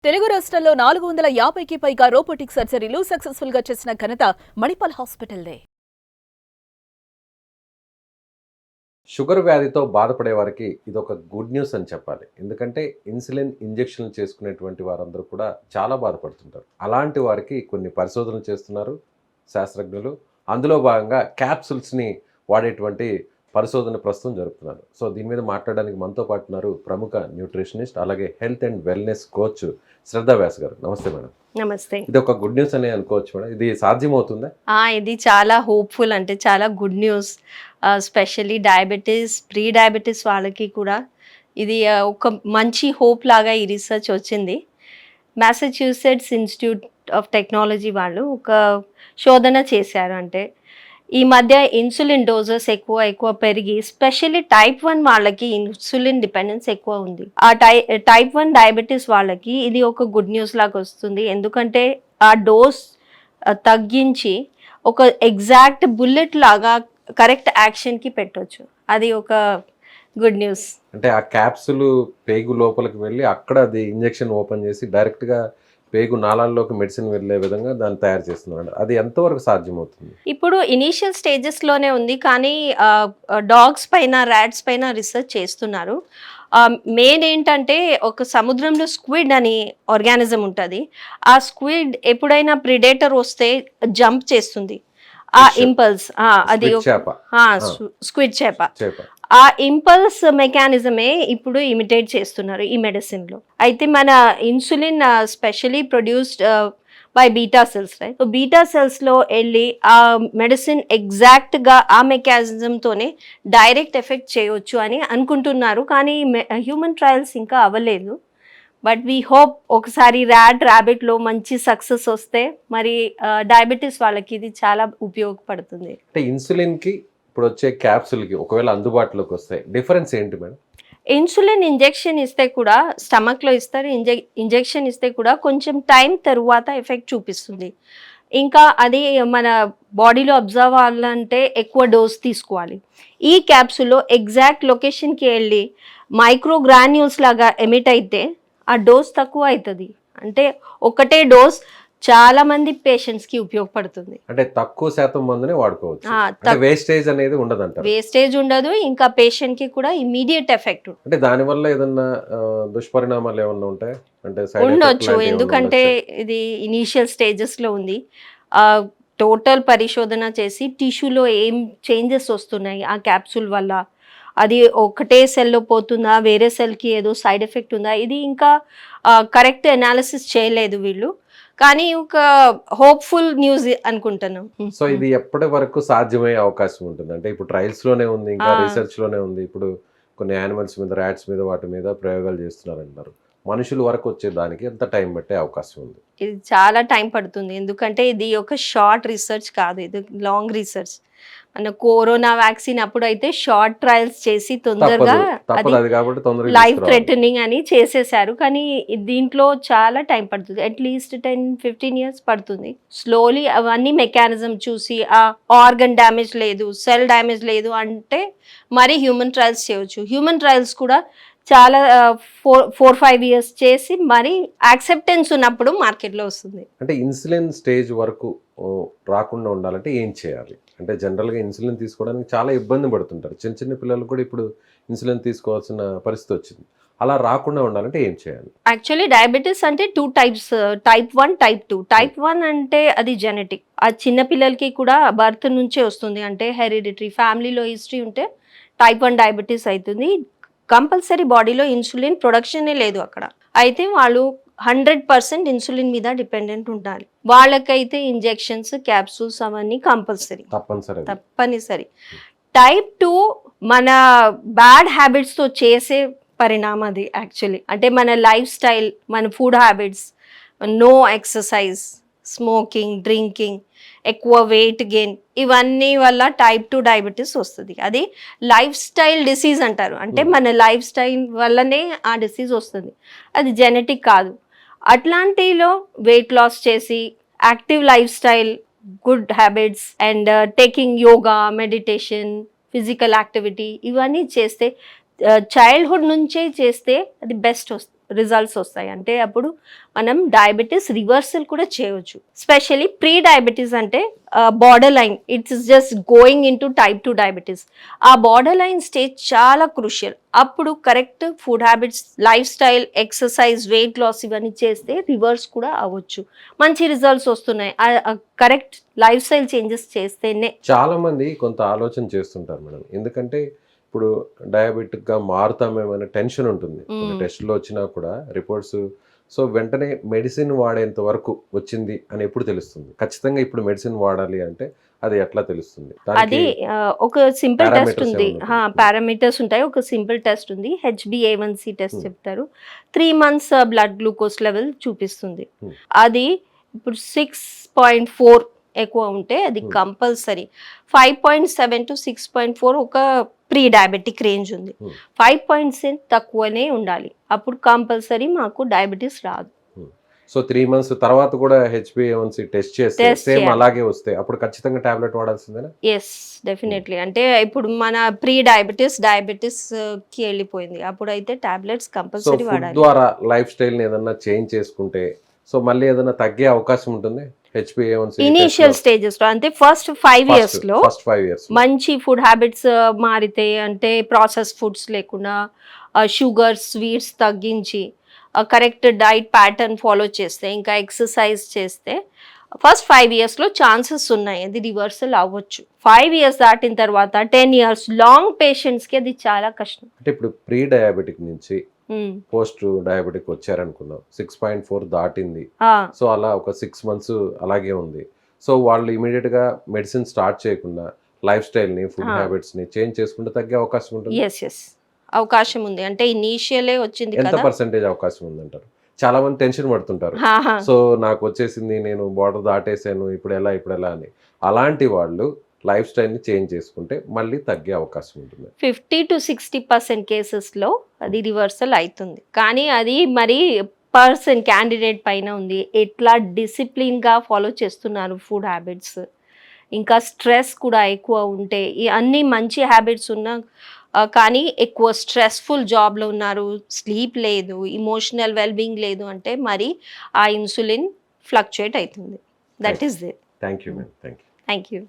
తెలుగు రాష్ట్రాల్లో 450కి పైగా రోబోటిక్ సర్జరీలు సక్సెస్ఫుల్ గా చేసిన ఘనత మణిపాల్ హాస్పిటల్దే. షుగర్ వ్యాధితో బాధపడే వారికి ఇదొక గుడ్ న్యూస్ అని చెప్పాలి. ఎందుకంటే ఇన్సులిన్ ఇంజెక్షన్లు చేసుకునేటువంటి వారందరూ కూడా చాలా బాధపడుతుంటారు. అలాంటి వారికి కొన్ని పరిశోధనలు చేస్తున్నారు శాస్త్రజ్ఞులు. అందులో భాగంగా క్యాప్సూల్స్‌ని వాడేటువంటి పరిశోధన ప్రస్తుతం జరుపుతున్నారు. సో దీని మీద మాట్లాడడానికి మనతో పాటు ఉన్నారు ప్రముఖ న్యూట్రిషనిస్ట్, అలాగే హెల్త్ అండ్ వెల్‌నెస్ కోచ్ శ్రద్ధ వ్యాస్ గారు. నమస్తే మేడం. నమస్తే. ఇది ఒక గుడ్ న్యూస్ అనే అనుకోవచ్చు మేడం. ఇది సాధ్యమవుతుందా? ఇది చాలా హోప్ఫుల్, అంటే చాలా good news. Specially diabetes, pre diabetes వాళ్ళకి కూడా ఇది ఒక మంచి హోప్ లాగా ఈ రీసెర్చ్ వచ్చింది. మ్యాసచ్యూసెట్స్ ఇన్స్టిట్యూట్ ఆఫ్ టెక్నాలజీ వాళ్ళు ఒక శోధన చేశారు. అంటే ఈ మధ్య ఇన్సులిన్ డోసెస్ ఎక్కువ పెరిగి స్పెషల్లీ టైప్ 1 వాళ్ళకి ఇన్సులిన్ డిపెండెన్స్ ఎక్కువ ఉంది. ఆ టైప్ 1 డయాబెటీస్ వాళ్ళకి ఇది ఒక గుడ్ న్యూస్ లాగా వస్తుంది. ఎందుకంటే ఆ డోస్ తగ్గించి ఒక ఎగ్జాక్ట్ బుల్లెట్ లాగా కరెక్ట్ యాక్షన్కి పెట్టవచ్చు. అది ఒక గుడ్ న్యూస్. అంటే ఆ క్యాప్సూల్ పేగు లోపలికి వెళ్ళి అక్కడ అది ఇంజెక్షన్ ఓపెన్ చేసి డైరెక్ట్గా పేగు నాళాల్లోకి మెడిసిన్ వెళ్ళే విధంగా దాన్ని తయారు చేస్తున్నారు. అది ఎంతవరకు సాధ్యమవుతుంది? ఇప్పుడు ఇనీషియల్ స్టేజెస్లోనే ఉంది, కానీ డాగ్స్ పైన, ర్యాట్స్ పైన రీసెర్చ్ చేస్తున్నారు. మెయిన్ ఏంటంటే ఒక సముద్రంలో స్క్విడ్ అని ఆర్గానిజం ఉంటుంది. ఆ స్క్విడ్ ఎప్పుడైనా ప్రిడేటర్ వస్తే జంప్ చేస్తుంది. ఆ ఇంపల్స్, అది స్క్విడ్ చేప, ఆ ఇంపల్స్ మెకానిజమే ఇప్పుడు ఇమిటేట్ చేస్తున్నారు ఈ మెడిసిన్లో. అయితే మన insulin specially produced by beta cells, right? So beta సెల్స్లో వెళ్ళి ఆ మెడిసిన్ ఎగ్జాక్ట్గా ఆ మెకానిజంతోనే డైరెక్ట్ ఎఫెక్ట్ చేయవచ్చు అని అనుకుంటున్నారు. కానీ హ్యూమన్ ట్రయల్స్ ఇంకా అవ్వలేదు. బట్ వీ హోప్ ఒకసారి ర్యాబిట్లో మంచి సక్సెస్ వస్తే మరి డయాబెటీస్ వాళ్ళకి ఇది చాలా ఉపయోగపడుతుంది. అంటే ఇన్సులిన్కి ఇప్పుడు వచ్చే క్యాప్సూల్కి ఒకవేళ అందుబాటులోకి వస్తాయి, డిఫరెన్స్ ఏంటి మేడం? ఇన్సులిన్ ఇంజెక్షన్ ఇస్తే కూడా స్టమక్లో ఇస్తారు. ఇంజెక్షన్ ఇస్తే కూడా కొంచెం టైం తరువాత ఎఫెక్ట్ చూపిస్తుంది. ఇంకా అది మన బాడీలో అబ్జర్వ్ అవ్వాలంటే ఎక్కువ డోస్ తీసుకోవాలి. ఈ క్యాప్సూల్లో ఎగ్జాక్ట్ లొకేషన్కి వెళ్ళి మైక్రోగ్రాన్యూల్స్ లాగా ఎమిట్ అయితే ఆ డోస్ తక్కువ అవుతుంది. అంటే ఒకటే డోస్ చాలా మంది పేషెంట్స్ కి ఉపయోగపడుతుంది. అంటే తక్కువ శాతం మందునే వాడుకోవచ్చు. వేస్టేజ్ అనేది ఉండదంటారు. వేస్టేజ్ ఉండదు, ఇంకా పేషెంట్ కి కూడా ఇమీడియట్ ఎఫెక్ట్. అంటే దాని వల్ల ఏదన్నా దుష్పరిణామాలు ఏమన్నా ఉంటాయి అంటే? ఉండొచ్చు, ఎందుకంటే ఇది ఇనీషియల్ స్టేజెస్ లో ఉంది. టోటల్ పరిశోధన చేసి టిష్యూలో ఏం చేంజెస్ వస్తున్నాయి ఆ క్యాప్సూల్ వల్ల, అది ఒకటే సెల్లో పోతుందా, వేరే సెల్కి ఏదో సైడ్ ఎఫెక్ట్ ఉందా, ఇది ఇంకా కరెక్ట్ అనాలిసిస్ చేయలేదు వీళ్ళు. కానీ ఒక హోప్ఫుల్ న్యూస్ అనుకుంటున్నాం. సో ఇది ఎప్పటి వరకు సాధ్యమయ్యే అవకాశం ఉంటుంది? అంటే ఇప్పుడు ట్రయల్స్ లోనే ఉంది, ఇంకా రీసెర్చ్ లోనే ఉంది. ఇప్పుడు కొన్ని యానిమల్స్ మీద, ర్యాట్స్ మీద, వాటి మీద ప్రయోగాలు చేస్తున్నారు అంటారు. మనుషుల వరకు వచ్చే దానికి ఎంత టైం పట్టే అవకాశం ఉంది? ఇది చాలా టైం పడుతుంది, ఎందుకంటే ఇది ఒక షార్ట్ రీసెర్చ్ కాదు, ఇది లాంగ్ రీసెర్చ్. మన కరోనా వ్యాక్సిన్ అప్పుడు అయితే షార్ట్ ట్రయల్స్ చేసి తొందరగా లైఫ్ థ్రెటనింగ్ అని చేసేసారు. కానీ దీంట్లో చాలా టైం పడుతుంది, అట్లీస్ట్ 10-15 ఇయర్స్ పడుతుంది. స్లోలీ అవన్నీ మెకానిజం చూసి ఆ ఆర్గన్ డ్యామేజ్ లేదు, సెల్ డ్యామేజ్ లేదు అంటే మరి హ్యూమన్ ట్రయల్స్ చేయవచ్చు. హ్యూమన్ ట్రయల్స్ కూడా చాలా 4-5 ఇయర్స్ చేసి మరి యాక్సెప్టెన్స్ ఉన్నప్పుడు మార్కెట్లో వస్తుంది. అంటే ఇన్సులిన్ స్టేజ్ వరకు రాకుండా ఉండాలంటే ఏం చేయాలి? అంటే జనరల్గా ఇన్సులిన్ తీసుకోవడానికి చాలా ఇబ్బంది పడుతుంటారు. చిన్న చిన్న పిల్లలు కూడా ఇప్పుడు ఇన్సులిన్ తీసుకోవాల్సిన పరిస్థితి వచ్చింది. అలా రాకుండా ఉండాలంటే ఏం చేయాలి? యాక్చువల్లీ డయాబెటీస్ అంటే 2 టైప్స్, టైప్ 1, టైప్ 2. టైప్ 1 అంటే అది జెనెటిక్, ఆ చిన్న పిల్లలకి కూడా బర్త్ నుంచే వస్తుంది. అంటే హెరిడిటరీ, ఫ్యామిలీలో హిస్టరీ ఉంటే టైప్ 1 డయాబెటీస్ అవుతుంది. కంపల్సరీ బాడీలో ఇన్సులిన్ ప్రొడక్షనే లేదు అక్కడ, అయితే వాళ్ళు 100% ఇన్సులిన్ మీద డిపెండెంట్ ఉండాలి. వాళ్ళకైతే ఇంజెక్షన్స్, క్యాప్సూల్స్ అవన్నీ తప్పనిసరి. టైప్ 2 మన బ్యాడ్ హ్యాబిట్స్తో చేసే పరిణామం అది యాక్చువల్లీ. అంటే మన లైఫ్ స్టైల్, మన food habits, no exercise, smoking, drinking, ఎక్కువ వెయిట్ గెయిన్, ఇవన్నీ వల్ల టైప్ 2 డయాబెటీస్ వస్తుంది. అది లైఫ్ స్టైల్ డిసీజ్ అంటారు. అంటే మన లైఫ్ స్టైల్ వల్లనే ఆ డిసీజ్ వస్తుంది, అది జెనెటిక్ కాదు. అట్లాంటిలో వెయిట్ లాస్ చేసి active life style, good habits and taking yoga, meditation, physical activity ఇవన్నీ చేస్తే, చైల్డ్హుడ్ నుంచే చేస్తే అది బెస్ట్ రిజల్ట్స్ వస్తాయి. అంటే అప్పుడు మనం డయాబెటీస్ రివర్సల్ కూడా చేయవచ్చు. స్పెషల్లీ ప్రీ డయాబెటీస్ అంటే border line, it's just going into type 2 diabetes. ఆ బార్డర్ లైన్ స్టేజ్ చాలా క్రూషియల్. అప్పుడు correct food habits, life style, exercise, weight loss ఇవన్నీ చేస్తే రివర్స్ కూడా అవ్వచ్చు. మంచి రిజల్ట్స్ వస్తున్నాయి కరెక్ట్ లైఫ్ స్టైల్ చేంజెస్ చేస్తేనే. చాలా మంది కొంత ఆలోచన చేస్తుంటారు మేడం, ఎందుకంటే ఇప్పుడు డయాబెటిక్ గా మారుతామేమో అనే టెన్షన్ ఉంటుంది. కొన్ని టెస్టులు వచ్చినా కూడా రిపోర్ట్స్, సో వెంటనే మెడిసిన్ వాడేంత వరకు వచ్చింది అని ఎప్పుడు తెలుస్తుంది? ఖచ్చితంగా ఇప్పుడు మెడిసిన్ వాడాలి అంటే అది ఎట్లా తెలుస్తుంది? అది ఒక సింపుల్ టెస్ట్ parameters ఉంది, ఏమన్నా ఉంటాయి? పారామీటర్స్ ఉంటాయి. ఒక సింపుల్ టెస్ట్ ఉంది, HbA1c టెస్ట్ చెప్తారు. 3 months బ్లడ్ గ్లూకోజ్ లెవెల్ చూపిస్తుంది. Hmm. అది ఇప్పుడు 6.4 ఎక్కువ ఉంటే అది కంపల్సరీ. 5.7 to 6.4 ఒక ప్రీ డయాబెటిక్ రేంజ్ ఉంది. 5.6 తక్కువనే ఉండాలి, అప్పుడు కంపల్సరీ మాకు డయాబెటీస్ రాదు. సో 3 months తర్వాత కూడా HbA1c టెస్ట్ చేస్తే Test సేమ్ చేయాలి. అలాగే వస్తే అప్పుడు ఖచ్చితంగా టాబ్లెట్ వాడాల్సిందేనా? Yes, definitely. అంటే ఇప్పుడు మన ప్రీ డయాబెటీస్ కి వెళ్ళిపోయింది, అప్పుడు అయితే టాబ్లెట్స్ సో కంపల్సరీ ఫుడ్ వాడాలి. ద్వారా లైఫ్ స్టైల్ ని ఏదన్నా చేంజ్ చేసుకుంటే సో మళ్ళీ ఏదైనా తగ్గే అవకాశం ఉంటుంది HbA1c ఇనీషియల్ స్టేజెస్ లో, అంటే ఫస్ట్ 5 years లో ఫస్ట్ 5 years మంచి ఫుడ్ హ్యాబిట్స్ మారితే, అంటే ప్రాసెస్ ఫుడ్స్ లేకుండా షుగర్ స్వీట్స్ తగ్గించి కరెక్ట్ డైట్ ప్యాటర్న్ ఫాలో చేస్తే, ఇంకా ఎక్సర్సైజ్ చేస్తే ఫస్ట్ 5 years లో ఛాన్సెస్ ఉన్నాయి, అది రివర్సల్ అవ్వచ్చు. 5 years దాటిన తర్వాత 10 years లాంగ్ పేషెంట్స్కి అది చాలా కష్టం. అంటే ఇప్పుడు ప్రీ డయాబెటిక్ నుంచి పోస్ట్ డయాబెటిక్ వచ్చారనుకుందాం, 6.4 దాటింది, సో అలా ఒక 6 months అలాగే ఉంది. సో వాళ్ళు ఇమీడియట్ గా మెడిసిన్ స్టార్ట్ చేయకుండా లైఫ్ స్టైల్ ని, ఫుడ్ హ్యాబిట్స్ ని చేంజ్ చేసుకుంటే తగ్గే అవకాశం ఉంటుంది. ఎస్ అవకాశం ఉంది. అంటే ఇనీషియలే వచ్చింది ఎంత కదా. పర్సెంటేజ్ అవకాశం ఉందంటారు? చాలా మంది టెన్షన్ పడుతుంటారు, సో నాకు వచ్చేసింది, నేను బార్డర్ దాటేసాను, ఇప్పుడు ఎలా అని. అలాంటి వాళ్ళు లైఫ్ స్టైల్ ని చేంజ్ చేసుకుంటే మళ్ళీ తగ్గే అవకాశం ఉంటుంది. 50 to 60% కేసెస్లో అది రివర్సల్ అవుతుంది. కానీ అది మరి పర్సన్ క్యాండిడేట్ పైన ఉంది, ఎట్లా డిసిప్లిన్గా ఫాలో చేస్తున్నారు ఫుడ్ హ్యాబిట్స్. ఇంకా స్ట్రెస్ కూడా ఎక్కువ ఉంటే, ఈ అన్ని మంచి హ్యాబిట్స్ ఉన్నా కానీ ఎక్కువ స్ట్రెస్ఫుల్ జాబ్లో ఉన్నారు, స్లీప్ లేదు, ఇమోషనల్ వెల్బీయింగ్ లేదు అంటే మరి ఆ ఇన్సులిన్ ఫ్లక్చుయేట్ అవుతుంది. That is it. Thank you ma'am, thank you. Thank you.